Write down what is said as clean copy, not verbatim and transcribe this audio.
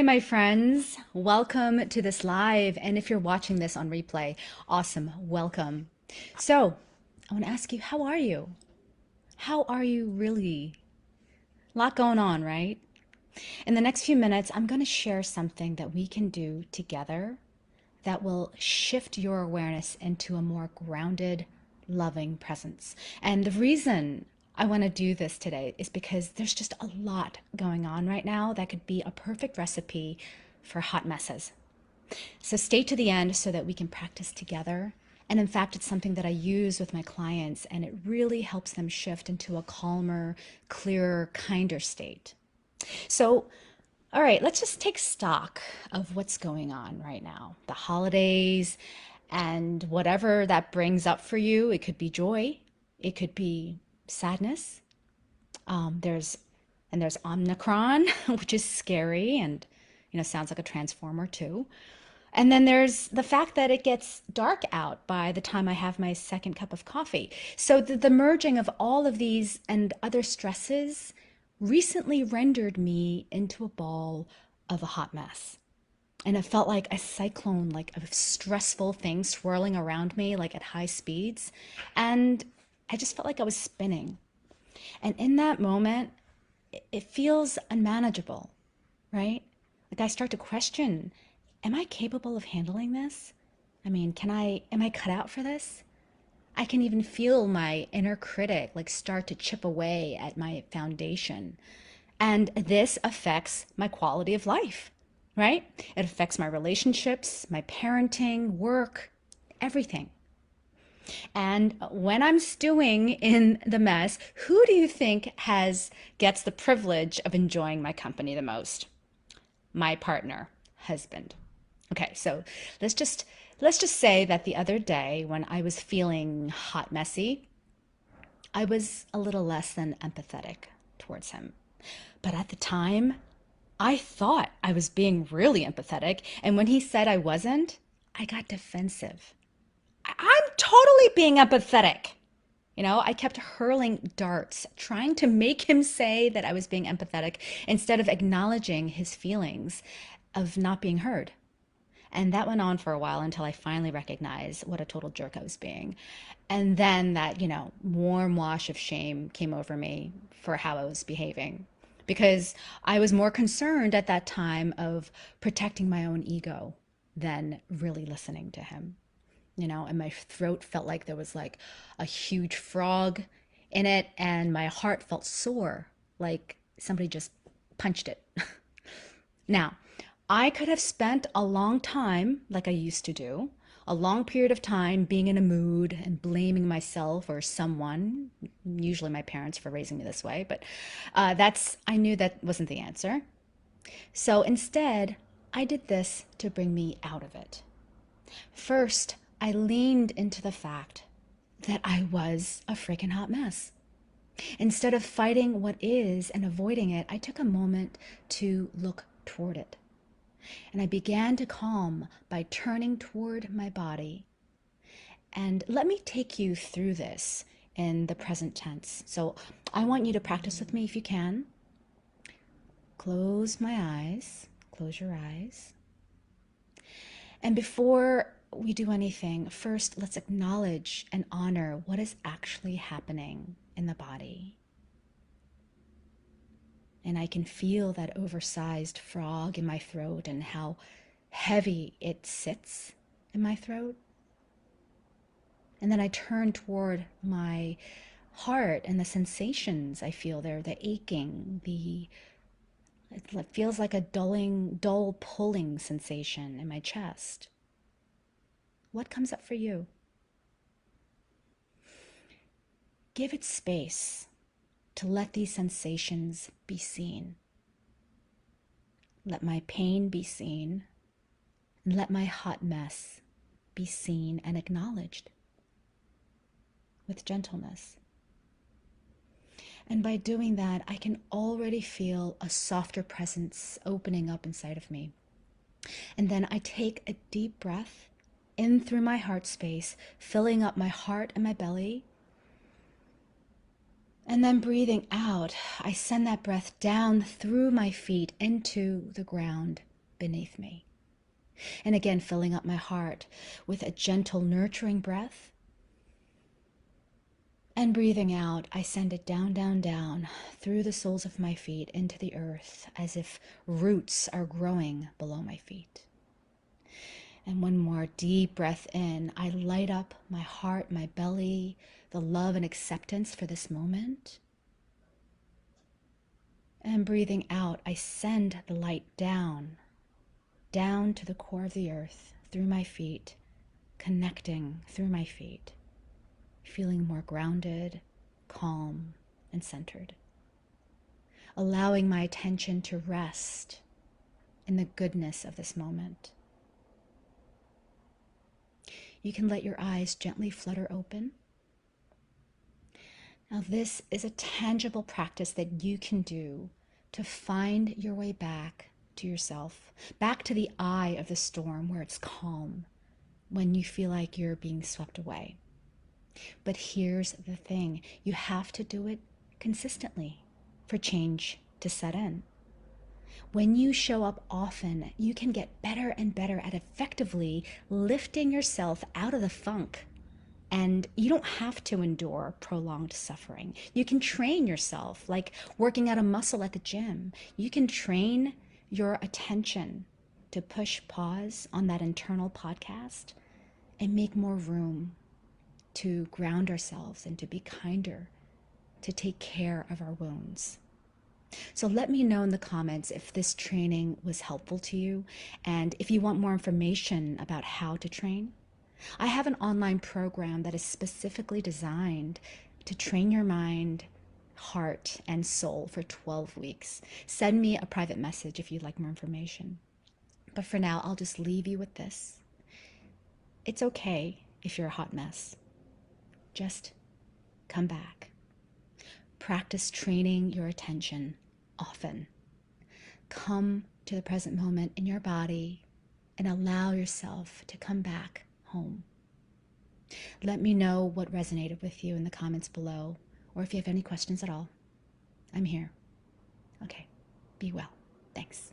Hi, my friends. Welcome to this live. And if you're watching this on replay, awesome. Welcome. So, I want to ask you, how are you? How are you really? A lot going on, right? In the next few minutes, I'm going to share something that we can do together that will shift your awareness into a more grounded, loving presence. And the reason I want to do this today is because there's just a lot going on right now that could be a perfect recipe for hot messes. So stay to the end so that we can practice together. And in fact, it's something that I use with my clients, and it really helps them shift into a calmer, clearer, kinder state. So, all right, let's just take stock of what's going on right now. The holidays and whatever that brings up for you. It could be joy, it could be sadness. There's Omicron, which is scary and sounds like a transformer too. And then there's the fact that it gets dark out by the time I have my second cup of coffee. So the merging of all of these and other stresses recently rendered me into a ball of a hot mess. And it felt like a cyclone, like a stressful thing swirling around me, like at high speeds. And I just felt like I was spinning. And in that moment, it feels unmanageable, right? Like I start to question, am I capable of handling this? I mean, am I cut out for this? I can even feel my inner critic like start to chip away at my foundation. And this affects my quality of life, right? It affects my relationships, my parenting, work, everything. And when I'm stewing in the mess, who do you think gets the privilege of enjoying my company the most? My partner, husband. Okay, so let's just let's just say that the other day when I was feeling hot messy, I was a little less than empathetic towards him. But at the time, I thought I was being really empathetic, and when he said I wasn't, I got defensive. I'm totally being empathetic. I kept hurling darts, trying to make him say that I was being empathetic instead of acknowledging his feelings of not being heard. And that went on for a while until I finally recognized what a total jerk I was being. And then that, warm wash of shame came over me for how I was behaving. Because I was more concerned at that time of protecting my own ego than really listening to him. And my throat felt like there was like a huge frog in it, and my heart felt sore, like somebody just punched it. Now, I could have spent a long time, like I used to do, a long period of time being in a mood and blaming myself or someone, usually my parents for raising me this way, but I knew that wasn't the answer. So instead, I did this to bring me out of it. First, I leaned into the fact that I was a freaking hot mess. Instead of fighting what is and avoiding it, I took a moment to look toward it. And I began to calm by turning toward my body. And let me take you through this in the present tense. So I want you to practice with me if you can. Close my eyes. Close your eyes. And before we do anything, first let's acknowledge and honor what is actually happening in the body. And I can feel that oversized frog in my throat and how heavy it sits in my throat. And then I turn toward my heart and the sensations I feel there, the aching, it feels like a dull pulling sensation in my chest. What comes up for you? Give it space to let these sensations be seen. Let my pain be seen, and let my hot mess be seen and acknowledged with gentleness. And by doing that, I can already feel a softer presence opening up inside of me. And then I take a deep breath in through my heart space, filling up my heart and my belly. And then breathing out, I send that breath down through my feet into the ground, beneath me. And again, filling up my heart with a gentle, nurturing breath. And breathing out, I send it down, down, down through the soles of my feet into the earth as if roots are growing below my feet. And one more deep breath in. I light up my heart, my belly, the love and acceptance for this moment. And breathing out, I send the light down, down to the core of the earth, through my feet, connecting through my feet, feeling more grounded, calm, and centered. Allowing my attention to rest in the goodness of this moment. You can let your eyes gently flutter open. Now, this is a tangible practice that you can do to find your way back to yourself, back to the eye of the storm where it's calm, when you feel like you're being swept away. But here's the thing, you have to do it consistently for change to set in. When you show up often, you can get better and better at effectively lifting yourself out of the funk. And you don't have to endure prolonged suffering. You can train yourself like working out a muscle at the gym. You can train your attention to push pause on that internal podcast and make more room to ground ourselves and to be kinder, to take care of our wounds. So let me know in the comments if this training was helpful to you and if you want more information about how to train. I have an online program that is specifically designed to train your mind, heart, and soul for 12 weeks. Send me a private message if you'd like more information. But for now, I'll just leave you with this. It's okay if you're a hot mess. Just come back. Practice training your attention often. Come to the present moment in your body and allow yourself to come back home. Let me know what resonated with you in the comments below, or if you have any questions at all. I'm here. Okay, be well. Thanks.